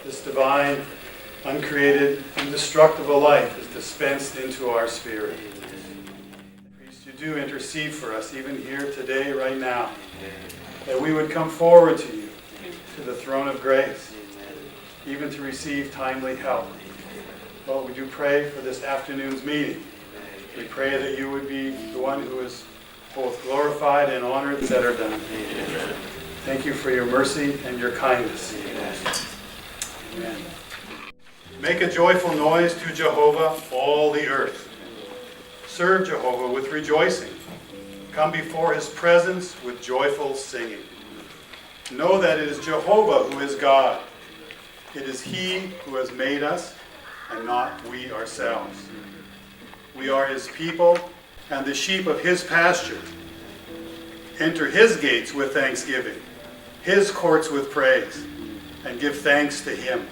This divine, uncreated, indestructible life is dispensed into our spirit. Priest, you do intercede for us even here today, right now, that we would come forward to you, to the throne of grace, even to receive timely help. Lord, we do pray for this afternoon's meeting. We pray that you would be the one who is both glorified and honored that are done. Thank you for your mercy and your kindness. Amen. Make a joyful noise to Jehovah, all the earth. Serve Jehovah with rejoicing. Come before his presence with joyful singing. Know that it is Jehovah who is God. It is he who has made us, and not we ourselves. We are his people and the sheep of his pasture. Enter his gates with thanksgiving, his courts with praise, and give thanks to him.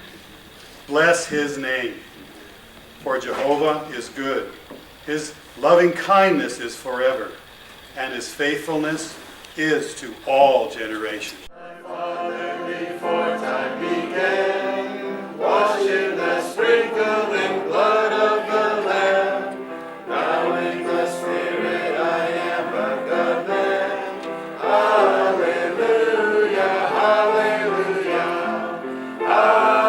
Bless his name, for Jehovah is good. His loving kindness is forever, and his faithfulness is to all generations. My Father, before time began, washed in the sprinkling blood of the Lamb. Now in the Spirit I am a God man. Hallelujah, hallelujah, hallelujah,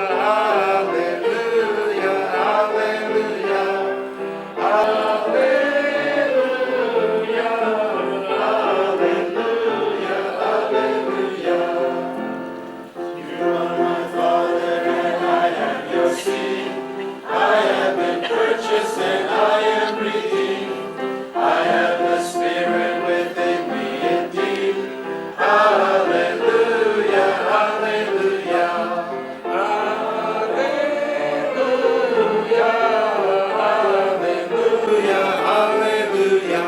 hallelujah, hallelujah, and I am redeemed. I have the Spirit within me indeed. Hallelujah, hallelujah, hallelujah, hallelujah, hallelujah, hallelujah, hallelujah,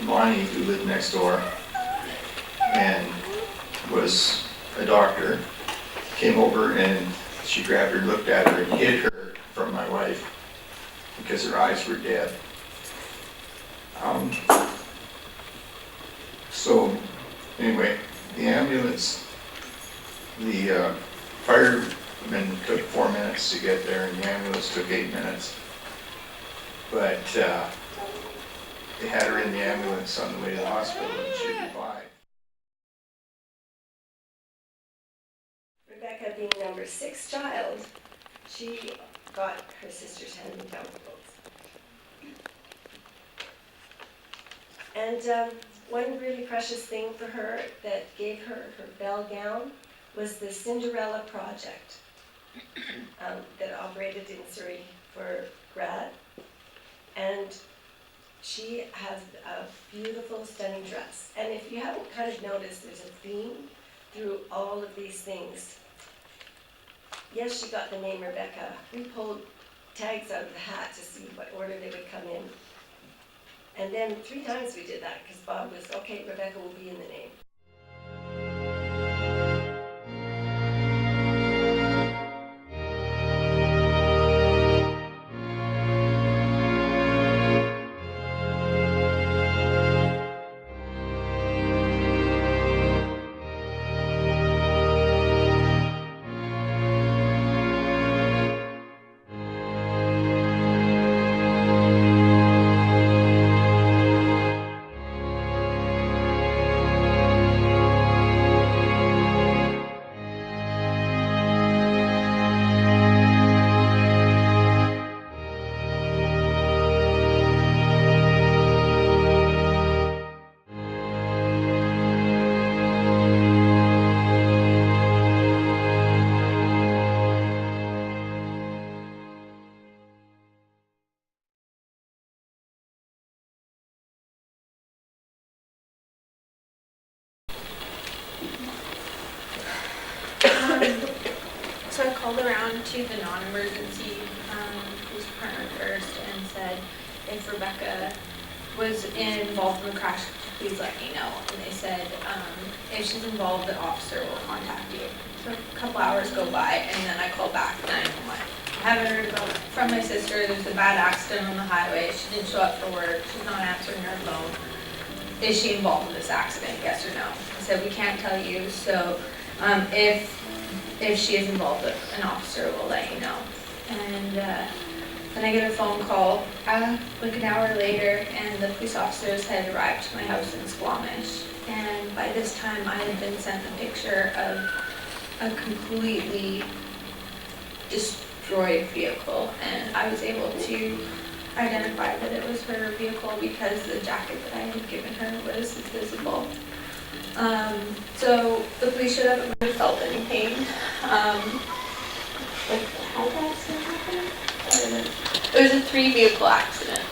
Bonnie, who lived next door and was a doctor, came over and she grabbed her, looked at her, and hid her from my wife because her eyes were dead. So anyway, the ambulance, the firemen took 4 minutes to get there, and the ambulance took 8 minutes. But they had her in the ambulance on the way to the hospital and she revived. Rebecca, being number 6 child, she got her sister's hand-me-down clothes. And one really precious thing for her that gave her her bell gown was the Cinderella Project that operated in Surrey for grad. And she has a beautiful, stunning dress. And if you haven't kind of noticed, there's a theme through all of these things. Yes, she got the name Rebecca. We pulled tags out of the hat to see what order they would come in. And then 3 times we did that because Bob was, okay, Rebecca will be in the name. So I called around to the non-emergency police department first and said if Rebecca was involved in the crash, please let me know. And they said if she's involved, the officer will contact you. So a couple hours go by and then I call back 911. I haven't heard about from my sister. There's a bad accident on the highway. She didn't show up for work. She's not answering her phone. Is she involved in this accident? Yes or no? I said we can't tell you. So if she is involved, an officer will let you know. And then I get a phone call like an hour later, and the police officers had arrived to my house in Squamish. And by this time, I had been sent a picture of a completely destroyed vehicle, and I was able to identify that it was her vehicle because the jacket that I had given her was visible. So the police showed up and never felt any pain. Like, how did that accident happen? It was a 3-vehicle accident.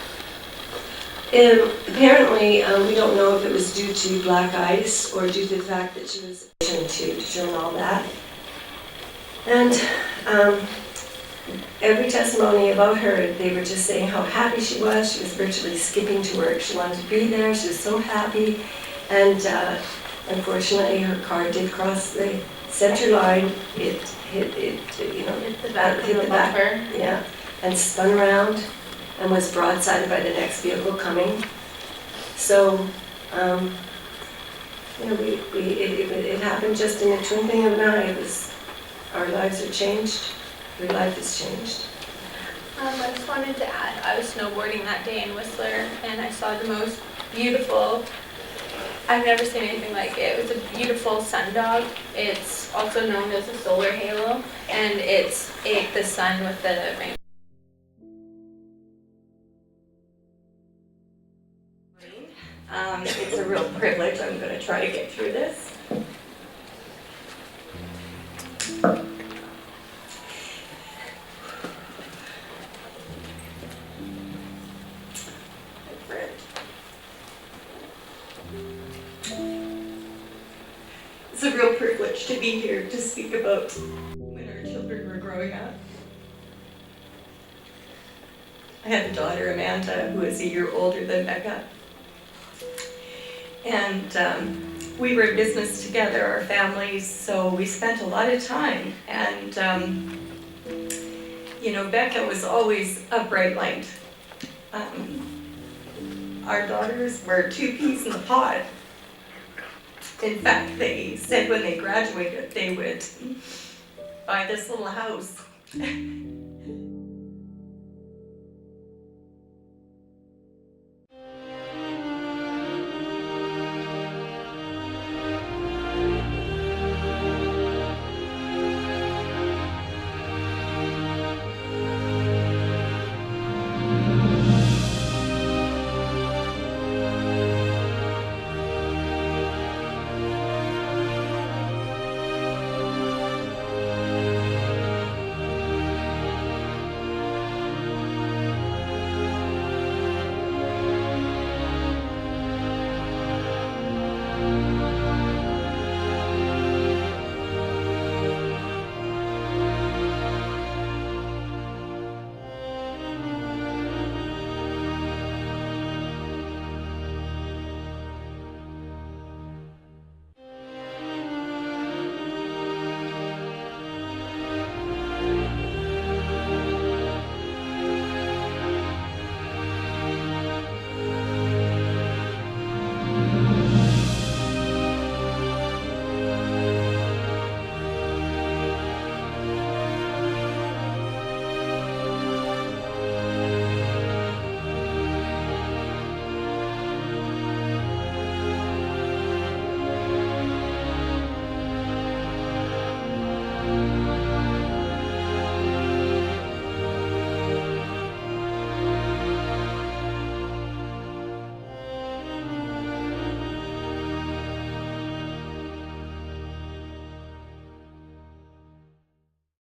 Apparently, we don't know if it was due to black ice or due to the fact that she was to film all that. And every testimony about her, they were just saying how happy she was. She was virtually skipping to work. She wanted to be there. She was so happy. And unfortunately, her car did cross the center line. It hit the back, yeah, and spun around and was broadsided by the next vehicle coming. So, it happened just in the twinkling of an eye. Our lives are changed. Her life has changed. I just wanted to add, I was snowboarding that day in Whistler, and I saw the most beautiful, I've never seen anything like it. It was a beautiful sundog. It's also known as a solar halo, and it's the sun with the rain. It's a real privilege. I'm going to try to get through this. It's a real privilege to be here to speak about when our children were growing up. I had a daughter, Amanda, who is a year older than Bekah. And we were in business together, our families, so we spent a lot of time. And, Bekah was always a bright light. Our daughters were 2 peas in the pod. In fact, they said when they graduated they would buy this little house